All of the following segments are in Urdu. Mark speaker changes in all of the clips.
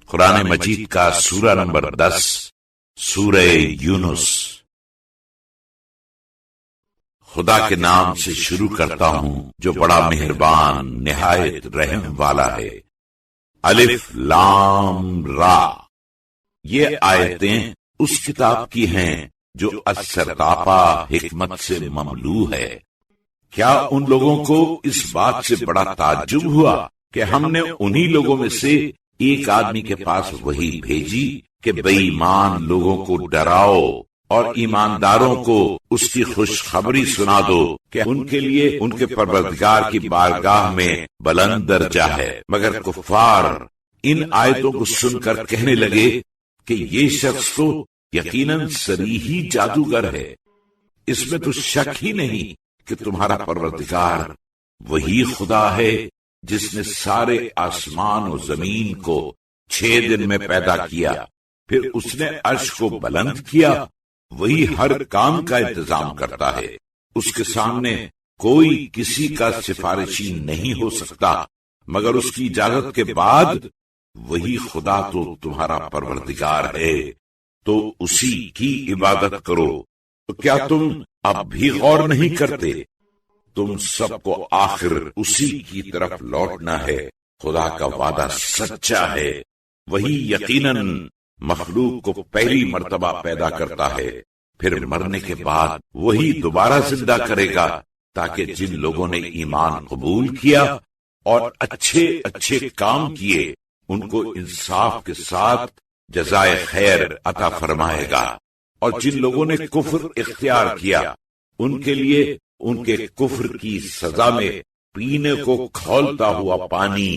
Speaker 1: قرآن مجید کا سورہ نمبر 10 سورہ یونس۔ خدا کے نام سے شروع کرتا ہوں جو بڑا مہربان نہایت رحم والا ہے۔ الف لام را، یہ آیتیں اس کتاب کی ہیں جو السرتاپا حکمت سے مملو ہے۔ کیا ان لوگوں کو اس بات سے بڑا تعجب ہوا کہ ہم نے انہی لوگوں میں سے ایک آدمی کے پاس وحی بھیجی کہ بے ایمان لوگوں کو ڈراؤ اور ایمانداروں کو اس کی خوشخبری سنا دو کہ ان کے لیے ان کے پروردگار کی بارگاہ میں بلند درجہ ہے۔ مگر کفار ان آیتوں کو سن کر کہنے لگے کہ یہ شخص تو یقیناً صریحی جادوگر ہے، اس میں تو شک ہی نہیں کہ تمہارا پروردگار وہی خدا ہے جس نے سارے آسمان و زمین کو 6 دن میں پیدا کیا، پھر اس نے عرش کو بلند کیا، وہی ہر کام کا انتظام کرتا ہے، اس کے سامنے کوئی کسی کا سفارشی نہیں ہو سکتا مگر اس کی اجازت کے بعد۔ وہی خدا تو تمہارا پروردگار ہے، تو اسی کی عبادت کرو۔ تو کیا تم اب بھی غور نہیں کرتے؟ تم سب کو آخر اسی کی طرف لوٹنا ہے، خدا کا وعدہ سچا ہے۔ وہی یقیناً مخلوق کو پہلی مرتبہ پیدا کرتا ہے، پھر مرنے کے بعد وہی دوبارہ زندہ کرے گا، تاکہ جن لوگوں نے ایمان قبول کیا اور اچھے اچھے کام کیے ان کو انصاف کے ساتھ جزائے خیر عطا فرمائے گا، اور جن لوگوں نے کفر اختیار کیا ان کے لیے ان کے کفر کی سزا میں پینے کو کھولتا ہوا پانی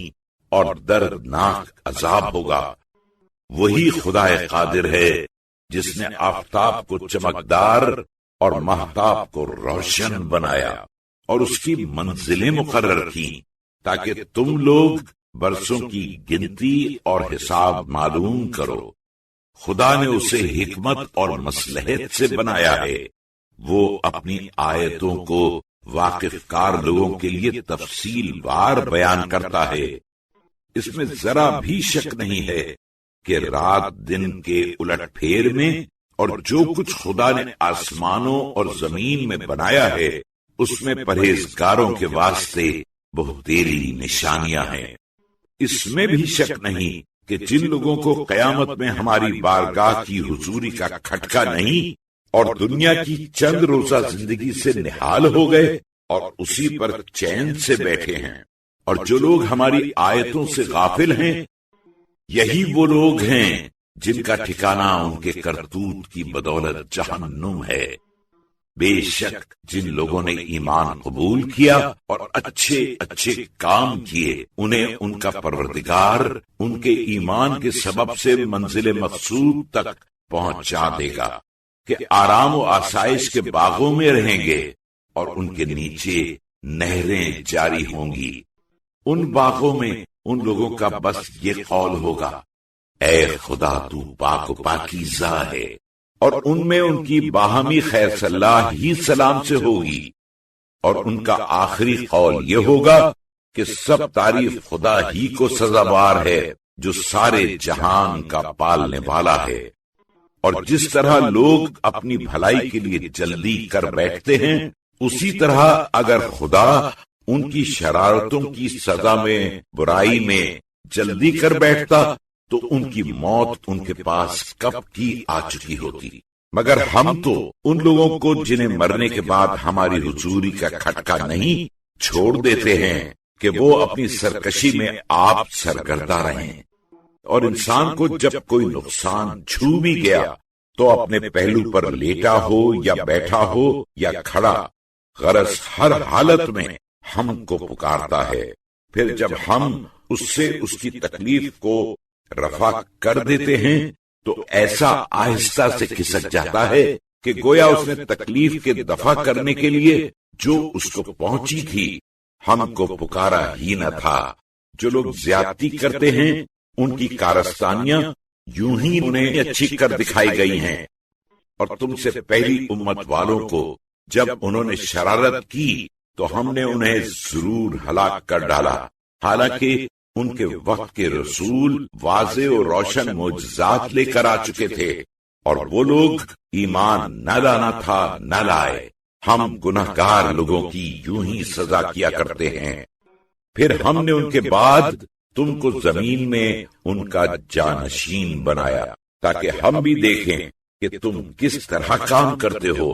Speaker 1: اور دردناک عذاب ہوگا۔ وہی خدا قادر ہے جس نے آفتاب کو چمکدار اور مہتاب کو روشن بنایا اور اس کی منزلیں مقرر کی تاکہ تم لوگ برسوں کی گنتی اور حساب معلوم کرو۔ خدا نے اسے حکمت اور مصلحت سے بنایا ہے، وہ اپنی آیتوں کو واقف کار لوگوں کے لیے تفصیل وار بیان کرتا ہے۔ اس میں ذرا بھی شک نہیں ہے کہ رات دن کے الٹ پھیر میں اور جو کچھ خدا نے آسمانوں اور زمین میں بنایا ہے اس میں پرہیزگاروں کے واسطے بہت تیری نشانیاں ہیں۔ اس میں بھی شک نہیں کہ جن لوگوں کو قیامت میں ہماری بارگاہ کی حضوری کا کھٹکا نہیں اور دنیا کی چند روزہ زندگی سے نہال ہو گئے اور اسی پر چین سے بیٹھے ہیں، اور جو لوگ ہماری آیتوں سے غافل ہیں یہی وہ لوگ ہیں جن کا ٹھکانہ ان کے کرتوت کی بدولت جہنم ہے۔ بے شک جن لوگوں نے ایمان قبول کیا اور اچھے اچھے کام کیے انہیں ان کا پروردگار ان کے ایمان کے سبب سے منزل مقصود تک پہنچا دے گا کہ آرام و آسائش کے باغوں میں رہیں گے اور ان کے نیچے نہریں جاری ہوں گی۔ ان باغوں میں ان لوگوں کا بس یہ قول ہوگا، اے خدا تو پاک و پاکیزہ ہے، اور ان میں ان کی باہمی خیر صلاح ہی سلام سے ہوگی، اور ان کا آخری قول یہ ہوگا کہ سب تعریف خدا ہی کو سزاوار ہے جو سارے جہان کا پالنے والا ہے۔ اور جس طرح لوگ اپنی بھلائی کے لیے جلدی کر بیٹھتے ہیں اسی طرح اگر خدا ان کی شرارتوں کی سزا میں برائی میں جلدی کر بیٹھتا تو ان کی موت ان کے پاس کب کی آ چکی ہوتی۔ مگر ہم تو ان لوگوں کو جنہیں مرنے کے بعد ہماری حضوری کا کھٹکا نہیں چھوڑ دیتے ہیں کہ وہ اپنی سرکشی میں آپ سرگردہ رہیں، اور انسان کو جب کوئی نقصان چھو بھی گیا تو اپنے پہلو پر لیٹا ہو یا بیٹھا ہو یا کھڑا، غرض ہر حالت میں ہم کو پکارتا ہے، پھر جب ہم اس سے اس کی تکلیف کو رفع کر دیتے ہیں تو ایسا آہستہ سے کھسک جاتا ہے کہ گویا اس نے تکلیف کے دفع کرنے کے لیے جو اس کو پہنچی تھی ہم کو پکارا ہی نہ تھا۔ جو لوگ زیادتی کرتے ہیں ان کی کارستانیاں یوں ہی انہیں اچھی کر دکھائی گئی ہیں، اور تم سے پہلی امت والوں کو جب انہوں نے شرارت کی تو ہم نے انہیں ضرور ہلاک کر ڈالا، حالانکہ ان کے وقت کے رسول واضح اور روشن معجزات لے کر آ چکے تھے، اور وہ لوگ ایمان نہ لانا تھا نہ لائے۔ ہم گناہگار لوگوں کی یوں ہی سزا کیا کرتے ہیں۔ پھر ہم نے ان کے بعد تم کو زمین میں ان کا جانشین بنایا تاکہ ہم بھی دیکھیں کہ تم کس طرح کام کرتے ہو۔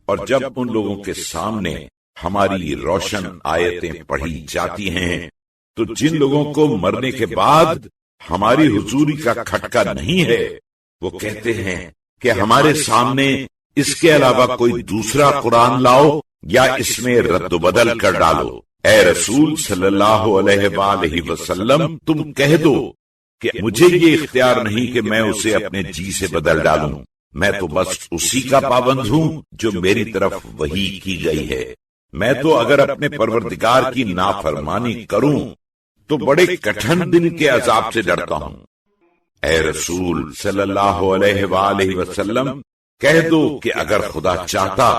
Speaker 1: اور جب ان لوگوں کے سامنے ہماری روشن آیتیں پڑھی جاتی ہیں تو جن لوگوں کو مرنے کے بعد ہماری حضوری کا کھٹکا نہیں ہے، وہ کہتے ہیں کہ ہمارے سامنے اس کے علاوہ کوئی دوسرا قرآن لاؤ یا اس میں رد و بدل کر ڈالو۔ اے رسول صلی اللہ علیہ وآلہ وسلم، تم کہہ دو کہ مجھے یہ اختیار نہیں کہ میں اسے اپنے جی سے بدل ڈالوں، میں تو بس اسی کا پابند ہوں جو میری طرف وحی کی گئی ہے۔ میں تو اگر اپنے پروردگار کی نافرمانی کروں تو بڑے کٹھن دن کے عذاب سے ڈرتا ہوں۔ اے رسول صلی اللہ علیہ وآلہ وسلم، کہہ دو کہ اگر خدا چاہتا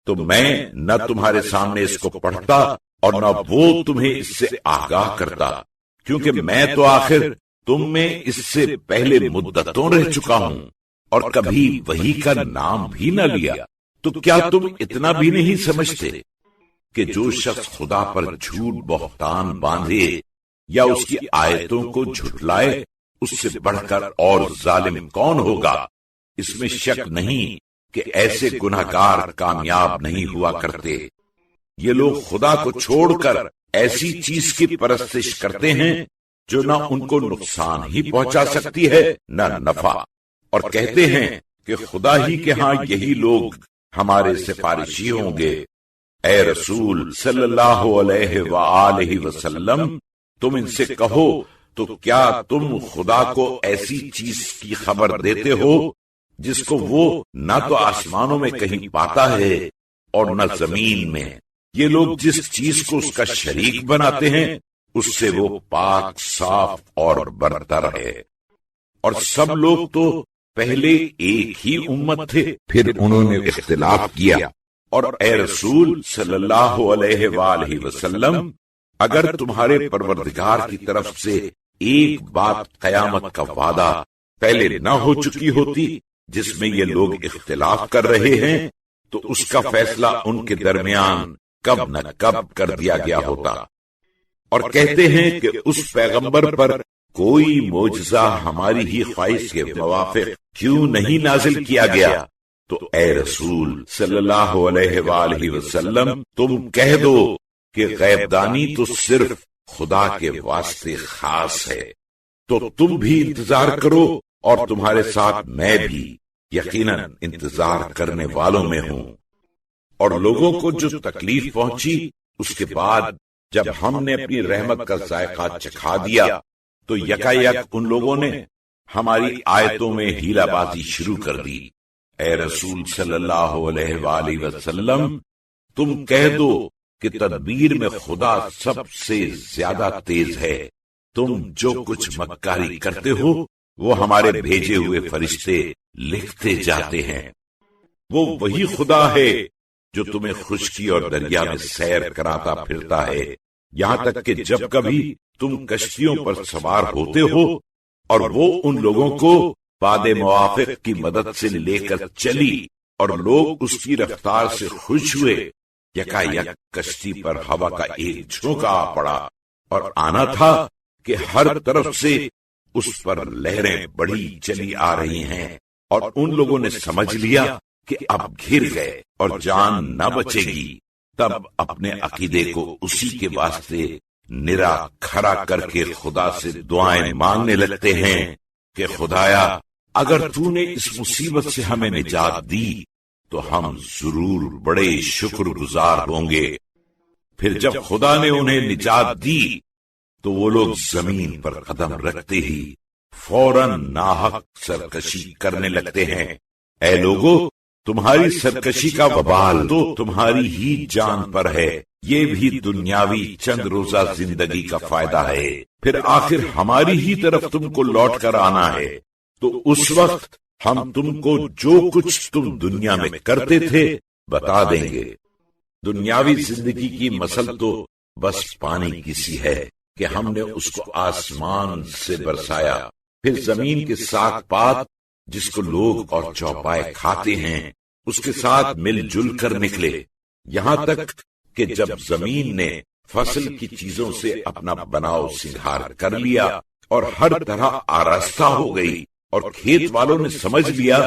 Speaker 1: تو میں نہ تمہارے سامنے اس کو پڑھتا اور نہ وہ تمہیں اس سے آگاہ کرتا، کیونکہ میں تو آخر تم میں اس سے پہلے مدتوں رہ چکا ہوں اور کبھی وحی کا نام بھی نہ لیا۔ تو کیا تم اتنا بھی نہیں سمجھتے کہ جو شخص خدا پر جھوٹ بہتان باندھے یا اس کی آیتوں کو جھٹلائے، اس سے بڑھ کر اور ظالم کون ہوگا؟ اس میں شک نہیں کہ ایسے گناہگار کامیاب نہیں ہوا کرتے۔ یہ لوگ خدا کو چھوڑ کر ایسی چیز کی پرستش کرتے ہیں جو نہ ان کو نقصان ہی پہنچا سکتی ہے نہ نفع، اور کہتے ہیں کہ خدا ہی کے ہاں یہی لوگ ہمارے سفارشی ہوں گے۔ اے رسول صلی اللہ علیہ وآلہ وسلم، تم ان سے کہو تو کیا تم خدا کو ایسی چیز کی خبر دیتے ہو جس کو وہ نہ تو آسمانوں میں کہیں پاتا ہے اور نہ زمین میں؟ یہ لوگ جس چیز کو اس کا شریک بناتے ہیں اس سے وہ پاک، صاف اور برتر ہے۔ اور سب لوگ تو پہلے ایک ہی امت تھے، پھر انہوں نے اختلاف کیا۔ اور اے رسول صلی اللہ علیہ وآلہ وسلم، اگر تمہارے پروردگار کی طرف سے ایک بات قیامت کا وعدہ پہلے نہ ہو چکی ہوتی جس میں یہ لوگ اختلاف کر رہے ہیں، تو اس کا فیصلہ ان کے درمیان کب نہ کب کر دیا گیا ہوتا۔ اور کہتے ہیں کہ اس پیغمبر پر کوئی معجزہ ہماری ہی خواہش کے موافق کیوں نہیں نازل کیا گیا؟ تو اے رسول صلی اللہ علیہ وآلہ وسلم، تم کہہ دو کہ غیب دانی تو صرف خدا کے واسطے خاص ہے۔ تو تم بھی انتظار کرو اور تمہارے ساتھ میں بھی یقیناً انتظار کرنے والوں میں ہوں۔ اور لوگوں کو جو تکلیف پہنچی اس کے بعد جب ہم نے اپنی رحمت کا ذائقہ چکھا دیا تو یکا یک ان لوگوں نے ہماری آیتوں میں ہیلا بازی شروع کر دی۔ اے رسول صلی اللہ علیہ وآلہ وسلم، تم کہہ دو کہ تدبیر میں خدا سب سے زیادہ تیز ہے۔ تم جو کچھ مکاری کرتے ہو وہ ہمارے بھیجے ہوئے فرشتے لکھتے جاتے ہیں۔ وہ وہی خدا ہے جو تمہیں خشکی اور دریا میں سیر کراتا پھرتا ہے، یہاں تک کہ جب کبھی تم کشتیوں پر سوار ہوتے ہو، اور وہ ان لوگوں کو وعد موافق کی مدد سے لے کر چلی اور لوگ اس کی رفتار سے خوش ہوئے۔ یکا یک کشتی پر ہوا کا ایک جھونکا آ پڑا اور آنا تھا کہ ہر طرف سے اس پر لہریں بڑی چلی آ رہی ہیں، اور ان لوگوں نے سمجھ لیا کہ اب گھر گئے اور جان نہ بچے گی۔ تب اپنے عقیدے کو اسی کے واسطے نرا کھڑا کر کے خدا سے دعائیں مانگنے لگتے ہیں کہ خدایا، اگر تو نے اس مصیبت سے ہمیں نجات دی تو ہم ضرور بڑے شکر گزار ہوں گے۔ پھر جب خدا نے انہیں نجات دی تو وہ لوگ زمین پر قدم رکھتے ہی فوراً ناحق سرکشی کرنے لگتے ہیں۔ اے لوگو، تمہاری سرکشی کا وبال تو تمہاری ہی جان پر ہے، یہ بھی دنیاوی چند روزہ زندگی کا فائدہ ہے، پھر آخر ہماری ہی طرف تم کو لوٹ کر آنا ہے۔ تو اس وقت ہم تم کو جو کچھ تم دنیا میں کرتے تھے بتا دیں گے۔ دنیاوی زندگی کی مثل تو بس پانی کی سی ہے، کہ ہم نے اس کو آسمان سے برسایا، پھر زمین کے ساگ پات جس کو لوگ اور چوپائے کھاتے ہیں اس کے ساتھ مل جل کر نکلے، یہاں تک کہ جب زمین نے فصل کی چیزوں سے اپنا بناؤ سنگھار کر لیا اور ہر طرح آراستہ ہو گئی، اور کھیت والوں نے سمجھ لیا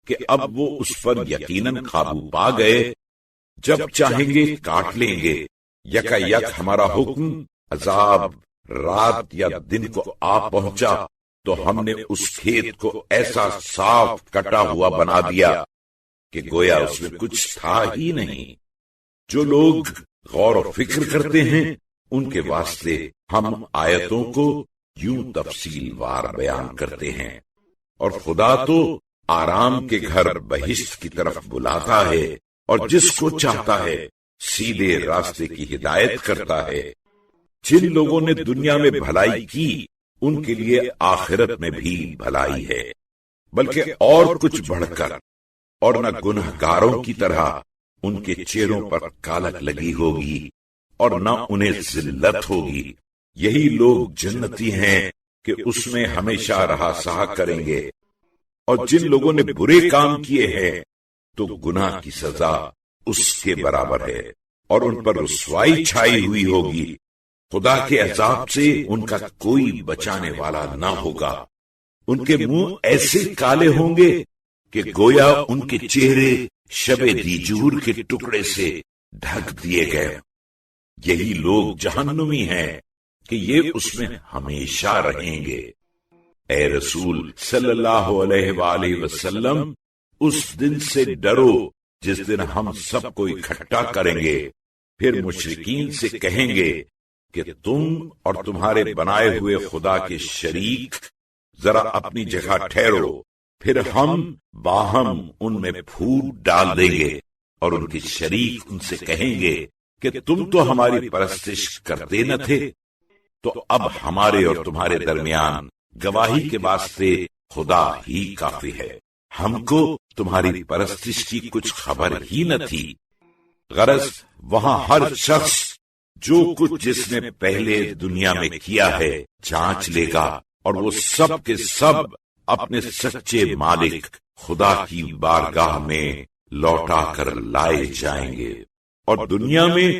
Speaker 1: کہ اب وہ اس پر یقیناً قابو پا گئے، جب چاہیں گے کاٹ لیں گے، یکا یک ہمارا حکم عذاب رات یا دن کو آ پہنچا تو ہم نے اس کھیت کو ایسا صاف کٹا ہوا بنا دیا کہ گویا اس میں کچھ تھا ہی نہیں۔ جو لوگ غور و فکر کرتے ہیں ان کے واسطے ہم آیتوں کو یوں تفصیل وار بیان کرتے ہیں، اور خدا تو آرام کے گھر بہشت کی طرف بلاتا ہے اور جس کو چاہتا ہے سیدھے راستے کی ہدایت کرتا ہے۔ جن لوگوں نے دنیا میں بھلائی کی ان کے لیے آخرت میں بھی بھلائی ہے، بلکہ اور کچھ بڑھ کر، اور نہ گنہگاروں کی طرح ان کے چہروں پر کالک لگی ہوگی اور نہ انہیں ذلت ہوگی۔ یہی لوگ جنتی ہیں کہ اس میں ہمیشہ رہا سہا کریں گے، اور جن لوگوں نے برے کام کیے ہیں تو گناہ کی سزا اس کے برابر ہے، اور ان پر رسوائی چھائی ہوئی ہوگی۔ خدا کے عذاب سے ان کا کوئی بچانے والا نہ ہوگا۔ ان کے منہ ایسے کالے ہوں گے کہ گویا ان کے چہرے شب دیجور کے ٹکڑے سے ڈھک دیے گئے۔ یہی لوگ جہنمی ہیں کہ یہ اس میں ہمیشہ رہیں گے۔ اے رسول صلی اللہ علیہ وآلہ وسلم، اس دن سے ڈرو جس دن ہم سب کو اکٹھا کریں گے، پھر مشرکین سے کہیں گے کہ تم اور تمہارے بنائے ہوئے خدا کے شریک ذرا اپنی جگہ ٹھہرو، پھر ہم باہم ان میں پھوٹ ڈال دیں گے، اور ان کے شریک ان سے کہیں گے کہ تم تو ہماری پرستش کرتے نہ تھے، تو اب ہمارے اور تمہارے درمیان گواہی کے واسطے خدا ہی کافی ہے، ہم کو تمہاری پرستش کی کچھ خبر ہی نہ تھی۔ غرض وہاں ہر شخص جو کچھ جس نے پہلے دنیا میں کیا ہے جانچ لے گا، اور وہ سب کے سب اپنے سچے مالک خدا کی بارگاہ میں لوٹا کر لائے جائیں گے، اور دنیا میں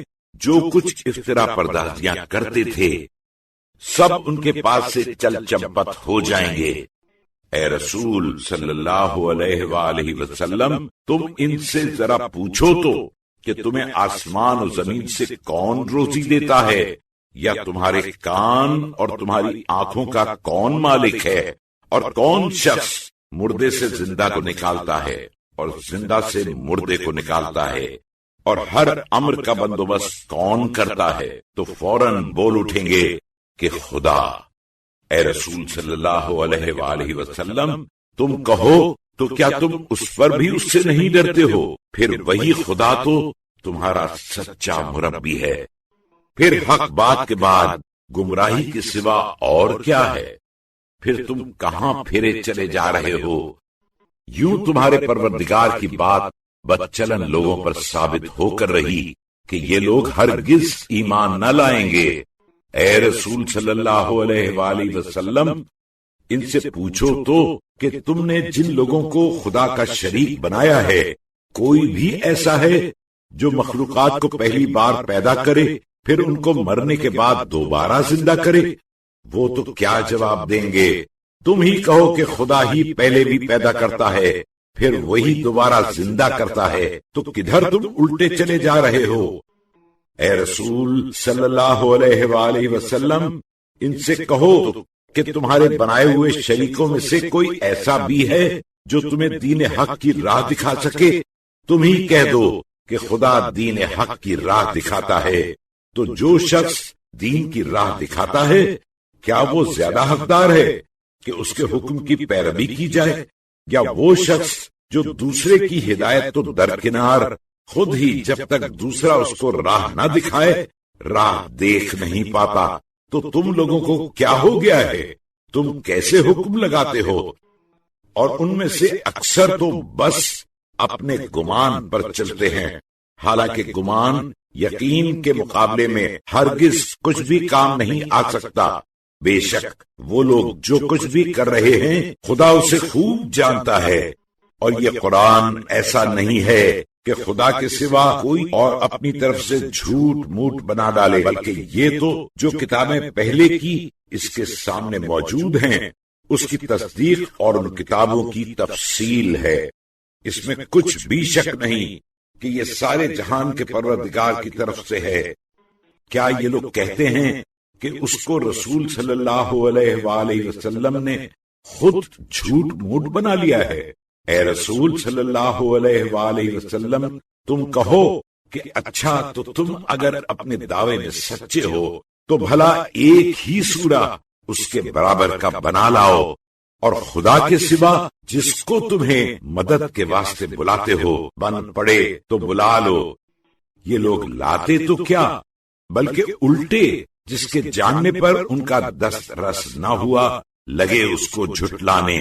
Speaker 1: جو کچھ افترا پردازیاں کرتے تھے سب ان کے پاس سے چل چپت ہو جائیں گے۔ اے رسول صلی اللہ علیہ وآلہ وسلم، تم ان سے ذرا پوچھو تو کہ تمہیں آسمان و زمین سے کون روزی دیتا ہے، یا تمہارے کان اور تمہاری آنکھوں کا کون مالک ہے، اور کون شخص مردے سے زندہ کو نکالتا ہے اور زندہ سے مردے کو نکالتا ہے، اور ہر امر کا بندوبست کون کرتا ہے؟ تو فوراً بول اٹھیں گے کہ خدا۔ اے رسول صلی اللہ علیہ وآلہ وسلم، تم کہو تو کیا تم اس پر بھی اس سے نہیں ڈرتے ہو؟ پھر وہی خدا تو تمہارا سچا مربی ہے۔ پھر حق بات کے بعد گمراہی کے سوا اور کیا ہے؟ پھر تم کہاں پھرے چلے جا رہے ہو؟ یوں تمہارے پروردگار کی بات بدچلن لوگوں پر ثابت ہو کر رہی کہ یہ لوگ ہرگز ایمان نہ لائیں گے۔ اے رسول صلی اللہ علیہ وآلہ وسلم، ان سے پوچھو تو کہ تم نے جن لوگوں کو خدا کا شریک بنایا ہے، کوئی بھی ایسا ہے جو مخلوقات کو پہلی بار پیدا کرے پھر ان کو مرنے کے بعد دوبارہ زندہ کرے؟ وہ تو کیا جواب دیں گے؟ تم ہی کہو کہ خدا ہی پہلے بھی پیدا کرتا ہے پھر وہی دوبارہ زندہ کرتا ہے، تو کدھر تم الٹے چلے جا رہے ہو؟ اے رسول صلی اللہ علیہ وآلہ وسلم، ان سے کہو کہ تمہارے بنائے ہوئے شریکوں میں سے کوئی ایسا بھی ہے جو تمہیں دین حق کی راہ دکھا سکے؟ تم ہی کہہ دو کہ خدا دین حق کی راہ دکھاتا ہے، تو جو شخص دین کی راہ دکھاتا ہے کیا وہ زیادہ حقدار ہے کہ اس کے حکم کی پیروی کی جائے، یا وہ شخص جو دوسرے کی ہدایت تو درکنار خود ہی جب تک دوسرا اس کو راہ نہ دکھائے راہ دیکھ نہیں پاتا؟ تو تم لوگوں کو کیا ہو گیا ہے؟ تم کیسے حکم لگاتے ہو؟ اور ان میں سے اکثر تو بس اپنے گمان پر چلتے ہیں، حالانکہ گمان یقین کے مقابلے میں ہرگز کچھ بھی کام نہیں آ سکتا۔ بے شک وہ لوگ جو کچھ بھی کر رہے ہیں خدا اسے خوب جانتا ہے، اور یہ قرآن ایسا نہیں ہے کہ خدا کے سوا کوئی اور اپنی طرف سے جھوٹ موٹ بنا ڈالے، بلکہ یہ تو جو کتابیں پہلے کی اس کے سامنے موجود ہیں اس کی تصدیق اور ان کتابوں کی تفصیل ہے۔ اس میں کچھ بھی شک نہیں کہ یہ سارے جہان کے پروردگار کی طرف سے ہے۔ کیا یہ لوگ کہتے ہیں کہ اس کو رسول صلی اللہ علیہ وآلہ وسلم نے خود جھوٹ موٹ بنا لیا ہے؟ اے رسول صلی اللہ علیہ وآلہ وسلم، تم کہو کہ اچھا تو تم اگر اپنے دعوے میں سچے ہو تو بھلا ایک ہی سورہ اس کے برابر کا بنا لاؤ، اور خدا کے سوا جس کو تمہیں مدد کے واسطے بلاتے ہو بن پڑے تو بلا لو۔ یہ لوگ لاتے تو کیا بلکہ الٹے جس کے جاننے پر ان کا دسترس نہ ہوا لگے اس کو جھٹلانے،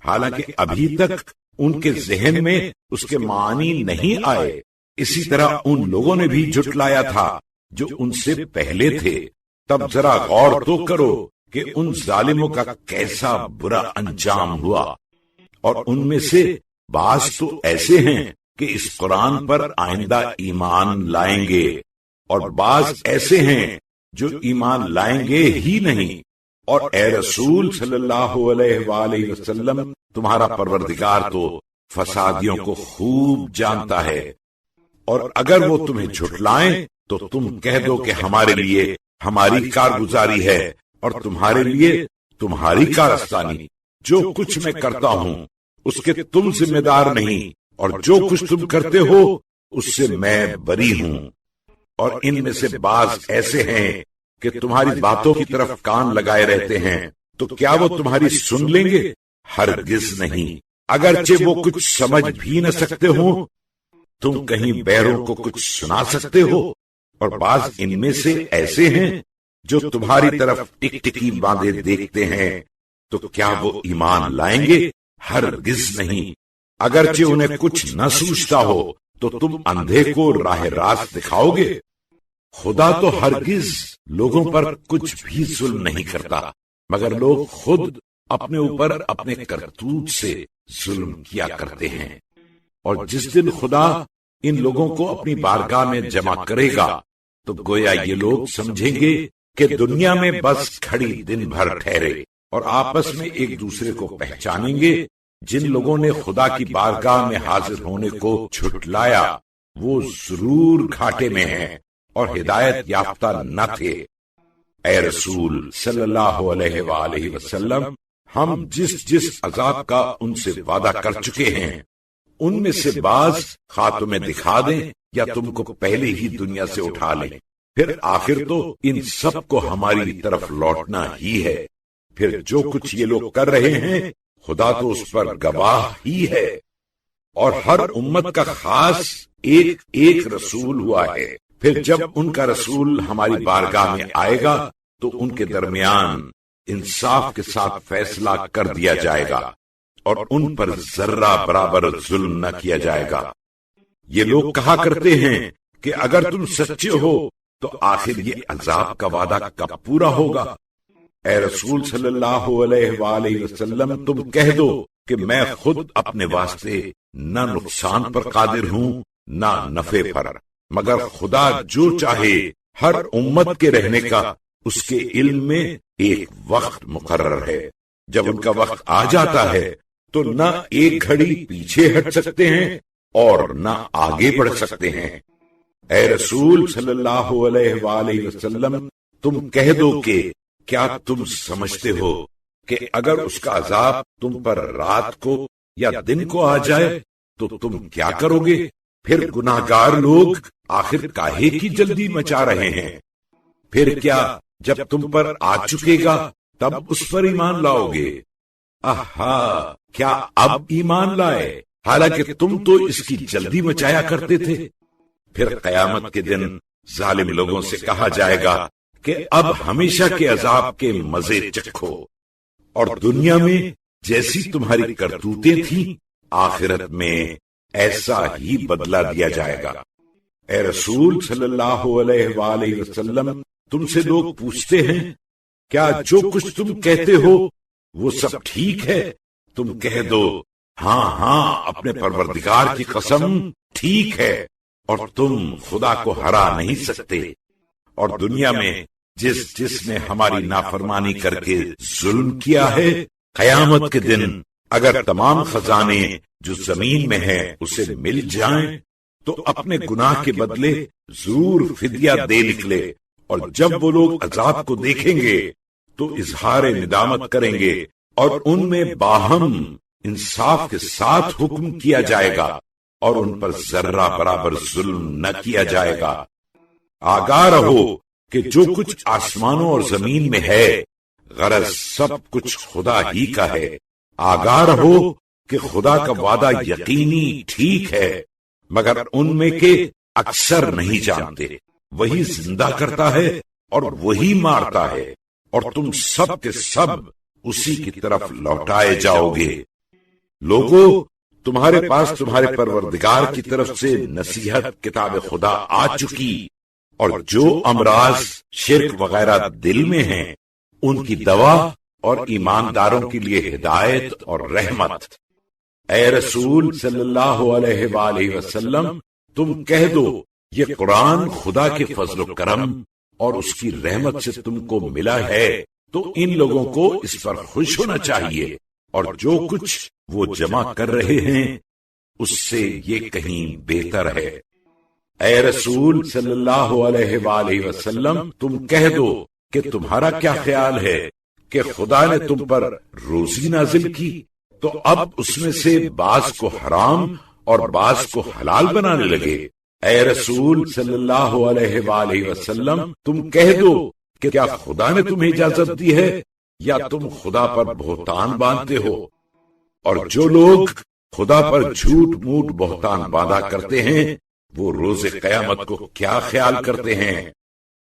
Speaker 1: حالانکہ ابھی تک ان کے ذہن میں اس کے معنی نہیں آئے۔ اسی طرح ان لوگوں نے بھی جھٹلایا تھا جو ان سے پہلے تھے۔ تب ذرا غور تو کرو کہ ان ظالموں کا کیسا برا انجام ہوا۔ اور ان میں سے بعض تو ایسے ہیں کہ اس قرآن پر آئندہ ایمان لائیں گے، اور بعض ایسے ہیں جو ایمان لائیں گے ہی نہیں۔ اور اے رسول صلی اللہ علیہ وآلہ وسلم، تمہارا پروردگار تو فسادیوں کو خوب جانتا ہے، اور اگر وہ تمہیں جھٹلائیں تو تم کہہ دو کہ ہمارے لیے ہماری کارگزاری ہے اور تمہارے لیے تمہاری کارستانی۔ جو کچھ میں کرتا ہوں اس کے تم ذمہ دار نہیں، اور جو کچھ تم کرتے ہو اس سے میں بری ہوں۔ اور ان میں سے بعض ایسے ہیں کہ تمہاری باتوں کی طرف کان لگائے رہتے ہیں، تو کیا وہ تمہاری سن لیں گے؟ ہرگز نہیں، اگرچہ وہ کچھ سمجھ بھی نہ سکتے ہوں۔ تم کہیں بیروں کو کچھ سنا سکتے ہو، اور بعض ان میں سے ایسے ہیں جو تمہاری طرف ٹک ٹکی باندھے دیکھتے ہیں، تو کیا وہ ایمان لائیں گے؟ ہرگز نہیں، اگرچہ انہیں کچھ نہ سوچتا ہو تو تم اندھے کو راہ راست دکھاؤ گے۔ خدا تو ہرگز لوگوں پر کچھ بھی ظلم نہیں کرتا، مگر لوگ خود اپنے اوپر اپنے کرتوت سے ظلم کیا کرتے ہیں۔ اور جس دن خدا ان لوگوں کو اپنی بارگاہ میں جمع کرے گا تو گویا یہ لوگ سمجھیں گے کہ دنیا میں بس کھڑی دن بھر ٹھہرے، اور آپس میں ایک دوسرے کو پہچانیں گے۔ جن لوگوں نے خدا کی بارگاہ میں حاضر ہونے کو جھٹلایا وہ ضرور گھاٹے میں ہیں اور ہدایت یافتہ نہ تھے۔ اے رسول صلی اللہ علیہ وآلہ وسلم، ہم جس عذاب کا ان سے وعدہ کر چکے ہیں ان میں سے بعض خواہ تمہیں دکھا دیں یا تم کو پہلے ہی دنیا سے اٹھا لیں، پھر آخر تو ان سب کو ہماری طرف لوٹنا ہی ہے۔ پھر جو کچھ یہ لوگ کر رہے ہیں خدا تو اس پر گواہ ہی ہے، اور ہر امت کا خاص ایک ایک رسول ہوا ہے۔ پھر جب ان کا رسول ہماری بارگاہ میں آئے گا تو ان کے درمیان انصاف کے ساتھ فیصلہ کر دیا جائے گا، اور ان پر ذرہ برابر ظلم نہ کیا جائے گا۔ یہ لوگ کہا کرتے ہیں کہ اگر تم سچے ہو تو آخر یہ عذاب کا وعدہ کب پورا ہوگا؟ اے رسول صلی اللہ علیہ وآلہ وسلم، تم کہہ دو کہ میں خود اپنے واسطے نہ نقصان پر قادر ہوں نہ نفع پر، مگر خدا جو چاہے ہر امت کے رہنے کا اس کے علم میں ایک وقت مقرر ہے۔ جب ان کا وقت آ جاتا ہے تو نہ ایک گھڑی پیچھے ہٹ سکتے ہیں اور نہ آگے بڑھ سکتے ہیں۔ اے رسول صلی اللہ علیہ وآلہ وسلم، تم کہہ دو کہ کیا تم سمجھتے ہو کہ اگر اس کا عذاب تم پر رات کو یا دن کو آ جائے تو تم کیا کرو گے؟ پھر گناہگار لوگ آخر کاہے کی جلدی مچا رہے ہیں؟ پھر کیا جب تم پر آ چکے گا تب اس پر ایمان لاؤ گے؟ آہا، کیا اب ایمان لائے حالانکہ تم تو اس کی جلدی مچایا کرتے تھے؟ پھر قیامت کے دن ظالم لوگوں سے کہا جائے گا کہ اب ہمیشہ کے عذاب کے مزے چکھو، اور دنیا میں جیسی تمہاری کرتوتیں تھیں آخرت میں ایسا ہی بدلہ دیا جائے گا۔ اے رسول صلی اللہ علیہ وآلہ وسلم، تم سے لوگ پوچھتے ہیں کیا جو کچھ تم کہتے ہو وہ سب ٹھیک ہے؟ تم کہہ دو ہاں ہاں، اپنے پروردگار کی قسم ٹھیک ہے، اور تم خدا کو ہرا نہیں سکتے۔ اور دنیا میں جس نے ہماری نافرمانی کر کے ظلم کیا ہے، قیامت کے دن اگر تمام خزانے جو زمین میں ہیں اسے مل جائیں تو اپنے گناہ کے بدلے ضرور فدیہ دے نکلے، اور جب وہ لوگ عذاب کو دیکھیں گے تو اظہار ندامت کریں گے، اور ان میں باہم انصاف کے ساتھ حکم کیا جائے گا، اور ان پر ذرہ برابر ظلم نہ کیا جائے گا۔ آگاہ رہو کہ جو کچھ آسمانوں اور زمین میں ہے غرض سب کچھ خدا ہی کا ہے۔ آگاہ رہو کہ خدا کا وعدہ یقینی ٹھیک ہے، مگر ان میں کے اکثر نہیں جانتے۔ وہی زندہ کرتا ہے اور وہی مارتا ہے، اور تم سب کے سب اسی کی طرف لوٹائے جاؤ گے۔ لوگو، تمہارے پاس تمہارے پروردگار کی طرف سے نصیحت کتاب خدا آ چکی، اور جو امراض شرک وغیرہ دل میں ہیں ان کی دوا اور ایمانداروں کے لیے ہدایت اور رحمت۔ اے رسول صلی اللہ علیہ وآلہ وسلم، تم کہہ دو یہ قرآن خدا کے فضل و کرم اور اس کی رحمت سے تم کو ملا ہے، تو ان لوگوں کو اس پر خوش ہونا چاہیے، اور جو کچھ وہ جمع کر رہے ہیں اس سے یہ کہیں بہتر ہے۔ اے رسول صلی اللہ علیہ وآلہ وسلم، تم کہہ دو کہ تمہارا کیا خیال ہے کہ خدا نے تم پر روزی نازل کی تو اب اس میں سے بعض کو حرام اور بعض کو حلال بنانے لگے۔ اے رسول صلی اللہ علیہ وآلہ وسلم، تم کہہ دو کہ کیا خدا نے تمہیں اجازت دی ہے یا تم خدا پر بہتان باندھتے ہو؟ اور جو لوگ خدا پر جھوٹ موٹ بہتان باندھا کرتے ہیں وہ روز قیامت کو کیا خیال کرتے ہیں؟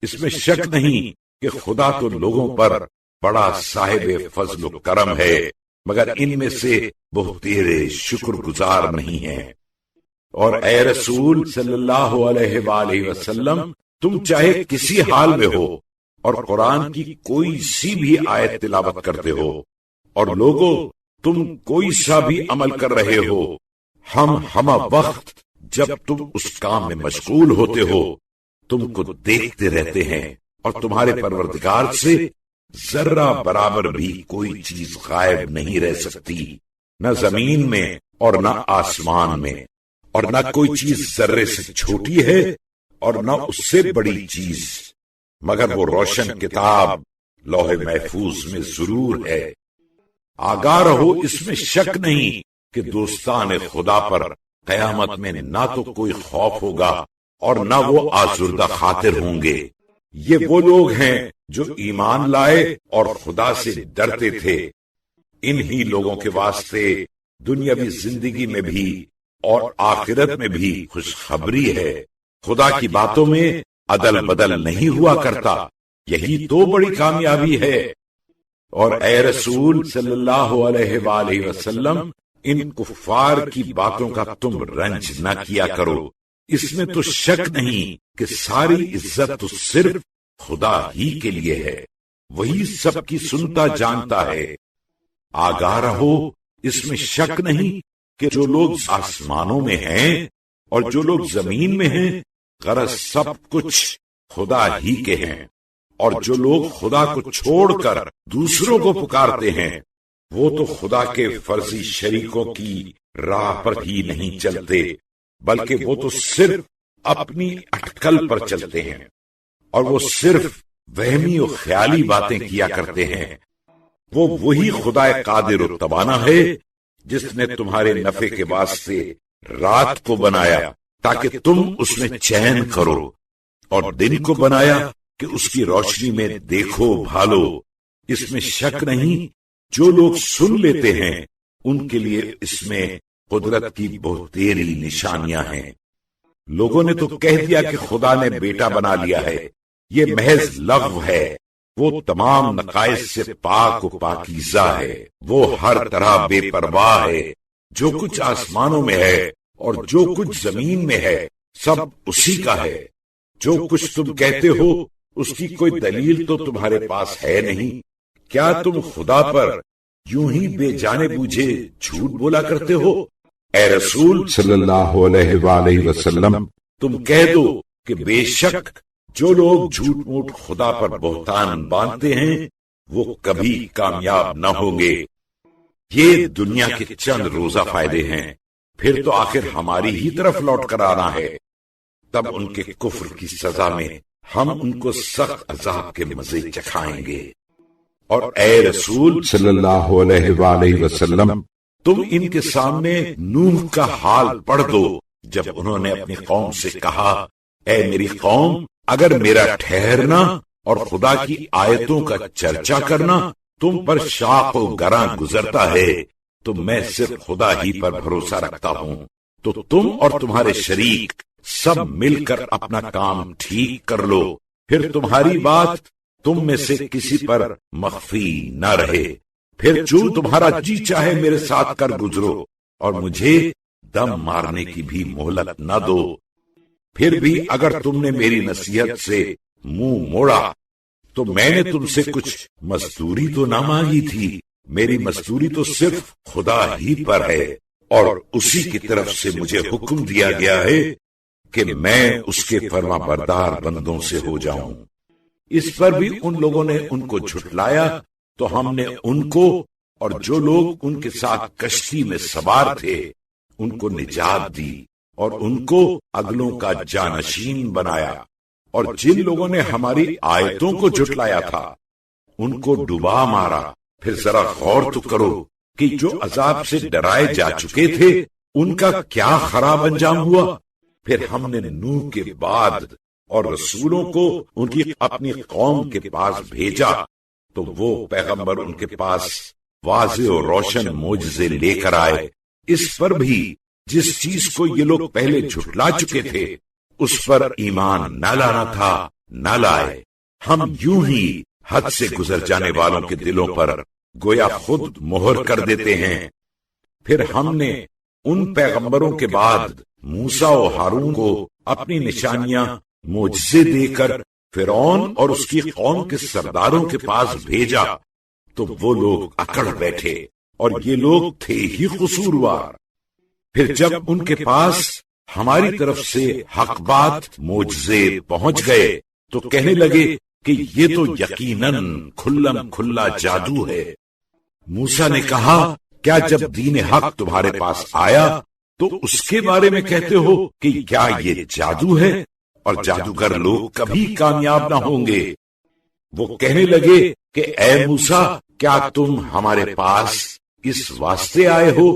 Speaker 1: اس میں شک نہیں کہ خدا تو لوگوں پر بڑا صاحب فضل و کرم ہے، مگر ان میں سے بہتیرے شکر گزار نہیں ہیں۔ اور اے رسول صلی اللہ علیہ وآلہ وسلم، تم چاہے کسی حال میں ہو اور قرآن کی کوئی سی بھی آیت تلاوت کرتے ہو، اور لوگوں تم کوئی سا بھی عمل کر رہے ہو، ہم وقت جب تم اس کام میں مشغول ہوتے ہو تم کو دیکھتے رہتے ہیں، اور تمہارے پروردگار سے ذرہ برابر بھی کوئی چیز غائب نہیں رہ سکتی، نہ زمین میں اور نہ آسمان میں، اور نہ کوئی چیز ذرے سے چھوٹی ہے اور نہ اس سے بڑی چیز، مگر وہ روشن کتاب لوح محفوظ میں ضرور ہے۔ آگاہ رہو، اس میں شک نہیں کہ دوستان خدا پر قیامت میں نہ تو کوئی خوف ہوگا اور نہ وہ آزردہ خاطر ہوں گے۔ یہ وہ لوگ ہیں جو ایمان لائے اور خدا سے ڈرتے تھے۔ انہی لوگوں کے واسطے دنیاوی زندگی میں بھی اور آخرت میں بھی خوشخبری ہے۔ خدا کی باتوں میں عدل بدل نہیں ہوا کرتا، یہی تو بڑی کامیابی ہے۔ اور اے رسول صلی اللہ علیہ وآلہ وسلم، ان کفار کی باتوں کا تم رنج نہ کیا کرو۔ اس میں تو شک نہیں کہ ساری عزت تو صرف خدا ہی کے لیے ہے، وہی سب کی سنتا جانتا ہے۔ آگاہ رہو، اس میں شک نہیں کہ جو لوگ آسمانوں میں ہیں اور جو لوگ زمین میں ہیں غرض سب کچھ خدا ہی کے ہیں، اور جو لوگ خدا کو چھوڑ کر دوسروں کو پکارتے ہیں وہ تو خدا کے فرضی شریکوں کی راہ پر ہی نہیں چلتے، بلکہ وہ تو صرف اپنی اٹکل پر چلتے ہیں، اور وہ صرف وہمی و خیالی باتیں کیا کرتے ہیں۔ وہ وہی خدا قادر و توانا ہے جس نے تمہارے نفع کے واسطے رات کو بنایا تاکہ تم اس میں چین کرو، اور دن کو بنایا کہ اس کی روشنی میں دیکھو بھالو۔ اس میں شک نہیں جو لوگ سن لیتے ہیں ان کے لیے اس میں قدرت کی بہتیری نشانیاں ہیں۔ لوگوں نے تو کہہ دیا کہ خدا نے بیٹا بنا لیا ہے، یہ محض لغو ہے۔ وہ تمام نقائص سے پاک و پاکیزہ ہے، وہ ہر طرح بے پرواہ ہے۔ جو کچھ آسمانوں میں ہے اور جو کچھ زمین میں ہے سب اسی کا ہے. جو کچھ تم کہتے ہو اس کی کوئی دلیل تو تمہارے پاس ہے نہیں. کیا تم خدا پر یوں ہی بے جانے بوجھے جھوٹ بولا کرتے ہو؟ اے رسول صلی اللہ علیہ وآلہ وسلم، تم کہہ دو کہ بے شک جو لوگ جھوٹ موٹ خدا پر بہتان باندھتے ہیں وہ کبھی کامیاب نہ ہوں گے. یہ دنیا کے چند روزہ فائدے ہیں، پھر تو آخر ہماری ہی طرف لوٹ کر آنا ہے. تب ان کے کفر کی سزا میں ہم ان کو سخت عذاب کے مزے چکھائیں گے. اور اے رسول صلی اللہ علیہ وآلہ وسلم، تم ان کے سامنے نوح کا حال پڑھ دو جب انہوں نے اپنی قوم سے کہا، اے میری قوم، اگر میرا ٹھہرنا اور خدا کی آیتوں کا چرچا کرنا تم پر شاق و گراں گزرتا ہے تو میں صرف خدا ہی پر بھروسہ رکھتا ہوں. تو تم اور تمہارے شریک سب مل کر اپنا کام ٹھیک کر لو، پھر تمہاری بات تم میں سے کسی پر مخفی نہ رہے. پھر جو تمہارا جی چاہے میرے ساتھ کر گزرو اور مجھے دم مارنے کی بھی مہلت نہ دو. پھر بھی اگر تم نے میری نصیحت سے منہ موڑا تو میں نے تم سے کچھ مزدوری تو نہ مانگی تھی. میری مزدوری تو صرف خدا ہی پر ہے، اور اسی کی طرف سے مجھے حکم دیا گیا ہے کہ میں اس کے فرما بردار بندوں سے ہو جاؤں. اس پر بھی ان لوگوں نے ان کو جھٹلایا تو ہم نے ان کو اور جو لوگ ان کے ساتھ کشتی میں سوار تھے ان کو نجات دی اور ان کو اگلوں کا جانشین بنایا. اور جن لوگوں نے ہماری آیتوں کو جھٹلایا تھا ان کو ڈبا مارا. پھر ذرا غور تو کرو کہ جو عذاب سے ڈرائے جا چکے تھے ان کا کیا خراب انجام ہوا. پھر ہم نے نوح کے بعد اور رسولوں کو ان کی اپنی قوم کے پاس بھیجا تو وہ پیغمبر ان کے پاس واضح اور روشن معجزے لے کر آئے. اس پر بھی جس چیز کو یہ لوگ پہلے جھٹلا چکے تھے اس پر ایمان نہ لانا تھا نہ لائے. ہم یوں ہی حد سے گزر جانے والوں کے دلوں پر گویا خود مہر کر دیتے ہیں. پھر ہم نے ان پیغمبروں کے بعد موسیٰ و ہارون کو اپنی نشانیاں معجزے دے کر فرعون اور اس کی قوم کے سرداروں کے پاس بھیجا تو وہ لوگ اکڑ بیٹھے اور یہ لوگ تھے ہی قصوروار. پھر جب ان کے پاس ہماری طرف سے حق بات معجزے پہنچ گئے تو کہنے لگے کہ یہ تو یقیناً کھلم کھلا جادو ہے. موسیٰ نے کہا، کیا جب دین حق تمہارے پاس آیا تو اس کے بارے میں کہتے ہو کہ کیا یہ جادو ہے اور جادوگر لوگ کبھی کامیاب نہ ہوں گے. وہ کہنے لگے کہ اے موسیٰ، کیا تم ہمارے پاس اس واسطے آئے ہو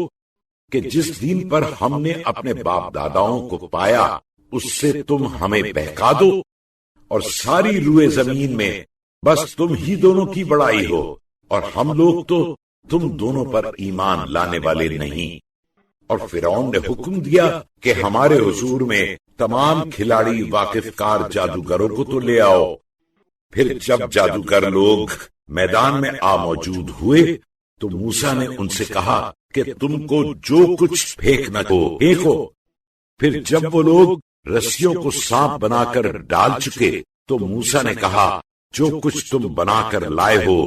Speaker 1: کہ جس دین پر ہم نے اپنے باپ داداؤں کو پایا اس سے تم ہمیں بہکا دو اور ساری روئے زمین میں بس تم ہی دونوں کی بڑائی ہو اور ہم لوگ تو تم دونوں پر ایمان لانے والے نہیں. اور فرعون نے حکم دیا کہ ہمارے حضور میں تمام کھلاڑی واقف کار جادوگروں کو تو لے آؤ. پھر جب جادوگر لوگ میدان میں آ موجود ہوئے تو موسیٰ نے ان سے کہا کہ تم کو جو کچھ پھینکنا کو پھینکو. پھر جب وہ لوگ رسیوں کو سانپ بنا کر ڈال چکے تو موسیٰ نے کہا، جو کچھ تم بنا کر لائے ہو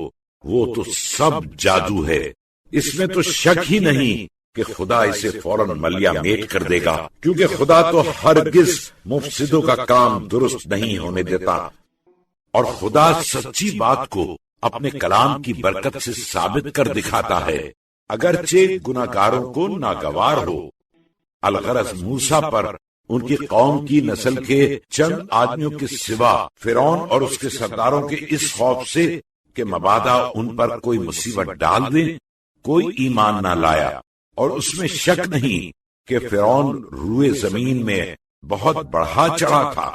Speaker 1: وہ تو سب جادو ہے. اس میں تو شک ہی نہیں کہ خدا اسے فوراً ملیا میٹ کر دے گا، کیونکہ خدا تو ہرگز مفسدوں کا کام درست نہیں ہونے دیتا. اور خدا سچی بات کو اپنے کلام کی برکت سے ثابت کر دکھاتا ہے اگرچہ گناہگاروں کو ناگوار ہو. الغرض موسیٰ پر ان کی قوم کی نسل کے چند آدمیوں کے سوا فرعون اور اس کے سرداروں کے اس خوف سے کہ مبادا ان پر کوئی مصیبت ڈال دیں کوئی ایمان نہ لایا. اور اس میں شک نہیں کہ فرعون روئے زمین میں بہت بڑھا چڑھا تھا،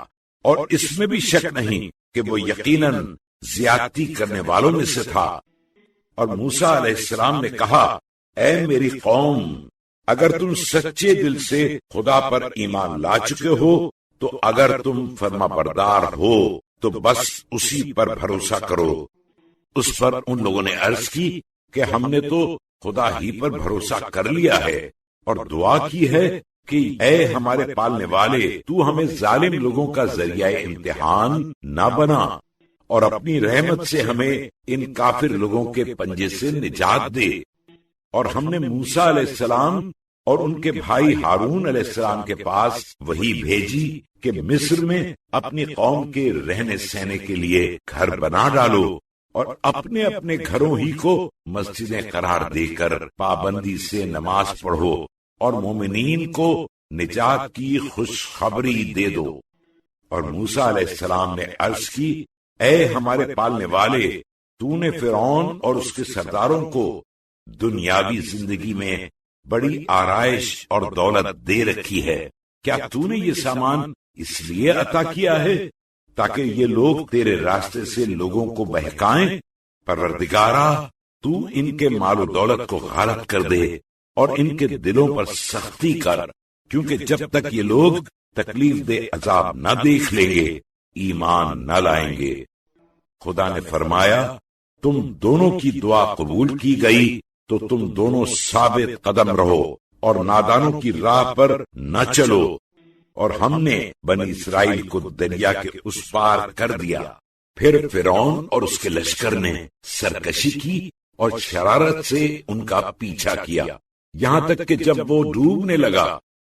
Speaker 1: اور اس میں بھی شک نہیں کہ وہ یقیناً زیادتی کرنے والوں میں سے تھا. اور موسیٰ علیہ السلام نے کہا، اے میری قوم، اگر تم سچے دل سے خدا پر ایمان لا چکے ہو تو اگر تم فرما بردار ہو تو بس اسی پر بھروسہ کرو. اس پر ان لوگوں نے عرض کی کہ ہم نے تو خدا ہی پر بھروسہ کر لیا ہے اور دعا کی ہے کہ اے ہمارے پالنے والے، تو ہمیں ظالم لوگوں کا ذریعہ امتحان نہ بنا، اور اپنی رحمت سے ہمیں ان کافر لوگوں کے پنجے سے نجات دے۔ اور ہم نے موسیٰ علیہ السلام اور ان کے بھائی ہارون علیہ السلام کے پاس وحی بھیجی کہ مصر میں اپنی قوم کے رہنے سہنے کے لیے گھر بنا ڈالو، اور اپنے اپنے گھروں ہی کو مسجدیں قرار دے کر پابندی سے نماز پڑھو، اور مومنین کو نجات کی خوشخبری دے دو۔ اور موسیٰ علیہ السلام نے عرض کی، اے ہمارے پالنے والے، تو نے فرعون اور اس کے سرداروں کو دنیاوی زندگی میں بڑی آرائش اور دولت دے رکھی ہے، کیا تو نے یہ سامان اس لیے عطا کیا ہے تاکہ یہ لوگ تیرے راستے سے لوگوں کو بہکائیں؟ پروردگارا، تو ان کے مال و دولت کو غارت کر دے اور ان کے دلوں پر سختی کر، کیونکہ جب تک یہ لوگ تکلیف دہ عذاب نہ دیکھ لیں گے ایمان نہ لائیں گے۔ خدا نے فرمایا، تم دونوں کی دعا قبول کی گئی تو تم دونوں ثابت قدم رہو اور نادانوں کی راہ پر نہ چلو۔ اور ہم نے بنی اسرائیل کو دریا کے اس پار کر دیا۔ پھر فرعون اور اس کے لشکر نے سرکشی کی اور شرارت سے ان کا پیچھا کیا، یہاں تک کہ جب وہ ڈوبنے لگا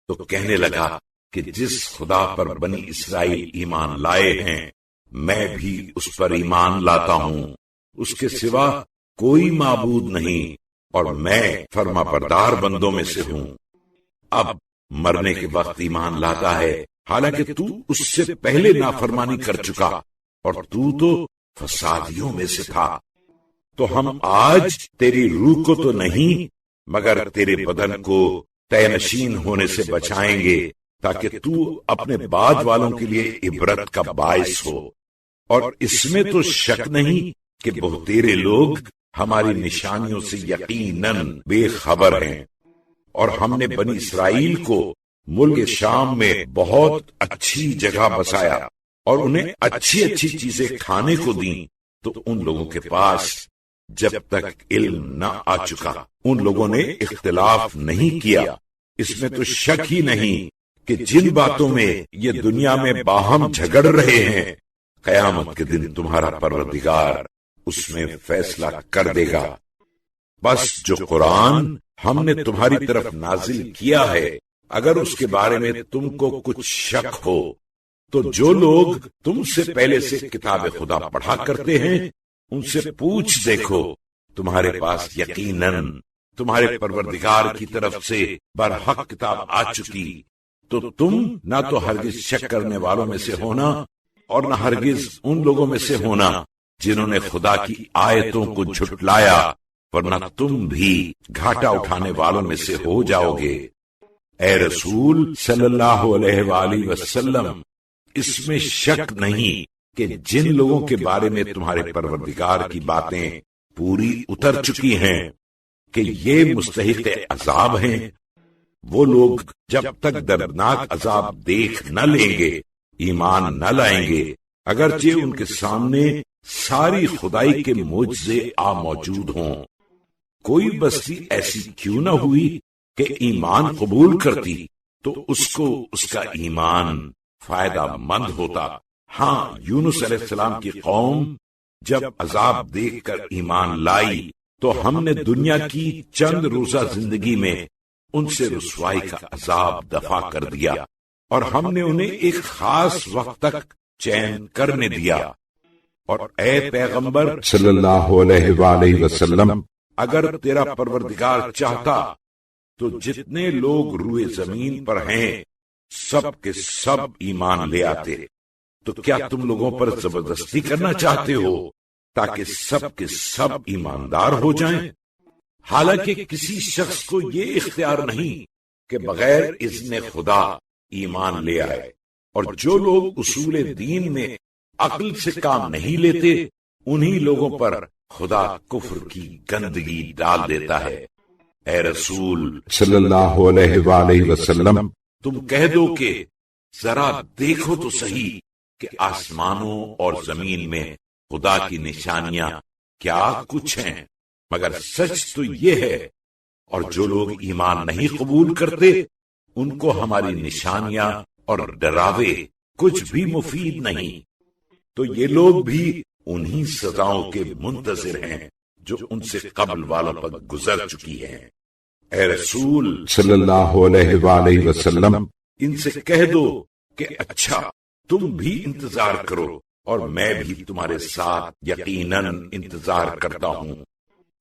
Speaker 1: تو کہنے لگا کہ جس خدا پر بنی اسرائیل ایمان لائے ہیں میں بھی اس پر ایمان لاتا ہوں، اس کے سوا کوئی معبود نہیں، اور میں فرما بردار بندوں میں سے ہوں۔ اب مرنے کے وقت ایمان لاتا ہے، حالانکہ تو اس سے پہلے نافرمانی کر چکا اور تو فسادیوں میں سے تھا۔ تو ہم آج تیری روح کو تو نہیں مگر تیرے بدن کو طے نشین ہونے سے بچائیں گے، تاکہ تو اپنے بعد والوں کے لیے عبرت کا باعث ہو۔ اور اس میں تو شک نہیں کہ بہتیرے لوگ ہماری نشانیوں سے یقیناً بے خبر ہیں۔ اور ہم نے بنی اسرائیل کو ملک شام میں بہت اچھی جگہ بسایا اور انہیں اچھی اچھی چیزیں کھانے کو دیں، تو ان لوگوں کے پاس جب تک علم نہ آ چکا ان لوگوں نے اختلاف نہیں کیا۔ اس میں تو شک ہی نہیں کہ جن باتوں میں یہ دنیا میں باہم جھگڑ رہے ہیں، قیامت کے دن تمہارا پروردگار اس میں فیصلہ کر دے گا۔ بس جو قرآن ہم نے تمہاری طرف نازل کیا ہے، اگر اس کے بارے میں تم کو کچھ شک ہو تو جو لوگ تم سے پہلے سے کتاب خدا پڑھا کرتے ہیں ان سے پوچھ دیکھو، تمہارے پاس یقیناً تمہارے پروردگار کی طرف سے برحق کتاب آ چکی، تو تم نہ تو ہرگز شک کرنے والوں میں سے ہونا اور نہ ہرگز ان لوگوں میں سے ہونا جنہوں نے خدا کی آیتوں کو جھٹلایا، ورنہ تم بھی گھاٹا اٹھانے والوں میں سے ہو جاؤ گے۔ اے رسول صلی اللہ علیہ وآلہ وسلم، اس میں شک نہیں کہ جن لوگوں کے بارے میں تمہارے پروردگار کی باتیں پوری اتر چکی ہیں کہ یہ مستحق عذاب ہیں، وہ لوگ جب تک دردناک عذاب دیکھ نہ لیں گے ایمان نہ لائیں گے، اگرچہ ان کے سامنے ساری خدائی کے معجزے آ موجود ہوں۔ کوئی بستی ایسی کیوں نہ ہوئی کہ ایمان قبول کرتی تو اس کو اس کا ایمان فائدہ مند ہوتا۔ ہاں، یونس علیہ السلام کی قوم جب عذاب دیکھ کر ایمان لائی تو ہم نے دنیا کی چند روزہ زندگی میں ان سے رسوائی کا عذاب دفع کر دیا، اور ہم نے انہیں ایک خاص وقت تک چین کرنے دیا۔ اور اے پیغمبر صلی اللہ علیہ وآلہ وسلم، اگر تیرا پروردگار چاہتا تو جتنے لوگ روئے زمین پر ہیں سب کے سب ایمان لے آتے، تو کیا تم لوگوں پر زبردستی کرنا چاہتے ہو تاکہ سب کے سب ایماندار ہو جائیں؟ حالانکہ کسی شخص کو یہ اختیار نہیں کہ بغیر اذن خدا ایمان لے آئے، اور جو لوگ اصول دین میں عقل سے کام نہیں لیتے انہی لوگوں پر خدا کفر کی گندگی ڈال دیتا ہے۔ اے رسول صلی اللہ علیہ وآلہ وسلم، تم کہہ دو کہ ذرا دیکھو تو صحیح کہ آسمانوں اور زمین میں خدا کی نشانیاں کیا کچھ ہیں، مگر سچ تو یہ ہے، اور جو لوگ ایمان نہیں قبول کرتے ان کو ہماری نشانیاں اور ڈراوے کچھ بھی مفید نہیں، تو یہ لوگ بھی انہی سزاؤں کے منتظر ہیں جو ان سے قبل والوں پر گزر چکی ہیں۔ اے رسول
Speaker 2: صلی اللہ علیہ وآلہ وسلم،
Speaker 1: ان سے کہہ دو کہ اچھا تم بھی انتظار کرو اور میں بھی تمہارے ساتھ یقیناً انتظار کرتا ہوں۔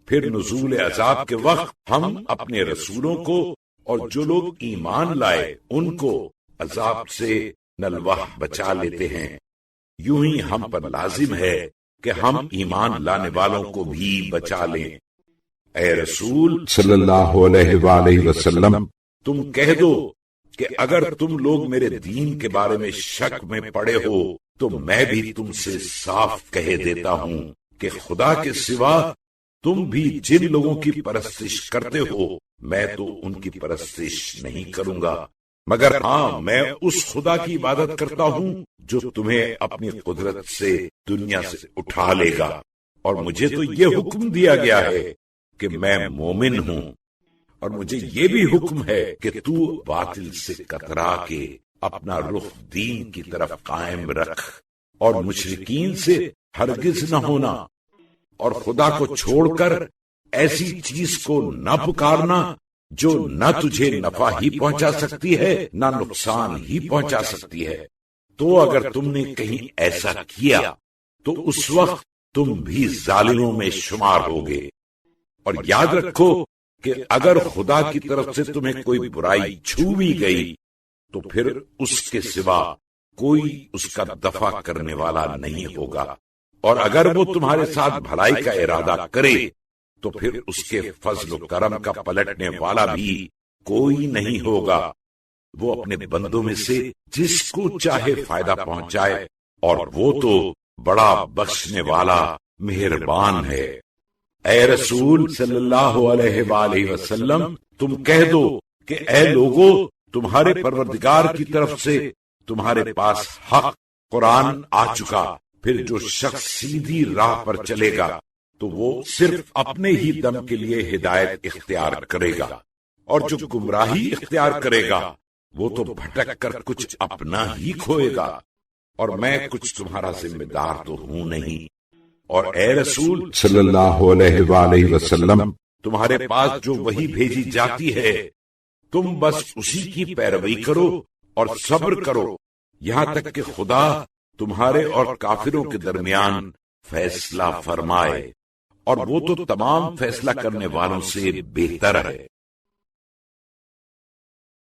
Speaker 1: پھر نزول عذاب کے وقت ہم اپنے رسولوں کو اور جو لوگ ایمان لائے ان کو عذاب سے نلوہ بچا لیتے ہیں، یوں ہی ہم پر لازم ہے کہ ہم ایمان لانے والوں کو بھی بچا لیں۔ اے رسول
Speaker 2: صلی اللہ علیہ وآلہ وسلم،
Speaker 1: تم کہہ دو کہ اگر تم لوگ میرے دین کے بارے میں شک میں پڑے ہو تو میں بھی تم سے صاف کہہ دیتا ہوں کہ خدا کے سوا تم بھی جن لوگوں کی پرستش کرتے ہو میں تو ان کی پرستش نہیں کروں گا، مگر ہاں میں اس خدا کی عبادت کرتا ہوں جو تمہیں اپنی قدرت سے دنیا سے اٹھا لے گا، اور مجھے تو یہ حکم دیا گیا ہے کہ میں مومن ہوں، اور مجھے یہ بھی حکم ہے کہ تو باطل سے کترا کے اپنا رخ دین کی طرف قائم رکھ، اور مشرکین سے ہرگز نہ ہونا، اور خدا کو چھوڑ کر ایسی چیز کو نہ پکارنا جو نہ تجھے نفع ہی پہنچا سکتی ہے نہ نقصان ہی پہنچا سکتی ہے۔ تو اگر تم نے کہیں ایسا کیا تو اس وقت تم بھی ظالموں میں شمار ہوگے، اور یاد رکھو کہ اگر خدا کی طرف سے تمہیں کوئی برائی چھو بھی گئی تو پھر اس کے سوا کوئی اس کا دفع کرنے والا نہیں ہوگا، اور اگر وہ تمہارے ساتھ بھلائی کا ارادہ کرے تو پھر اس کے فضل و کرم کا پلٹنے والا بھی کوئی نہیں ہوگا، وہ اپنے بندوں میں سے جس کو چاہے فائدہ پہنچائے، اور وہ تو بڑا بخشنے والا مہربان ہے۔ اے رسول صلی اللہ علیہ وآلہ وسلم، تم کہہ دو کہ اے لوگو، تمہارے پروردگار کی طرف سے تمہارے پاس حق قرآن آ چکا، پھر جو شخص سیدھی راہ پر چلے گا تو وہ صرف اپنے ہی دم کے لیے ہدایت اختیار کرے گا، اور جو گمراہی اختیار کرے گا وہ تو بھٹک کر کچھ اپنا ہی کھوئے گا، اور میں کچھ تمہارا ذمہ دار تو ہوں نہیں۔ اور اے رسول
Speaker 2: صلی اللہ علیہ وآلہ وسلم،
Speaker 1: تمہارے پاس جو وحی بھیجی جاتی ہے تم بس اسی کی پیروی کرو اور صبر کرو یہاں تک کہ خدا تمہارے اور کافروں کے درمیان فیصلہ فرمائے، اور وہ تو تمام فیصلہ کرنے والوں سے بہتر ہے۔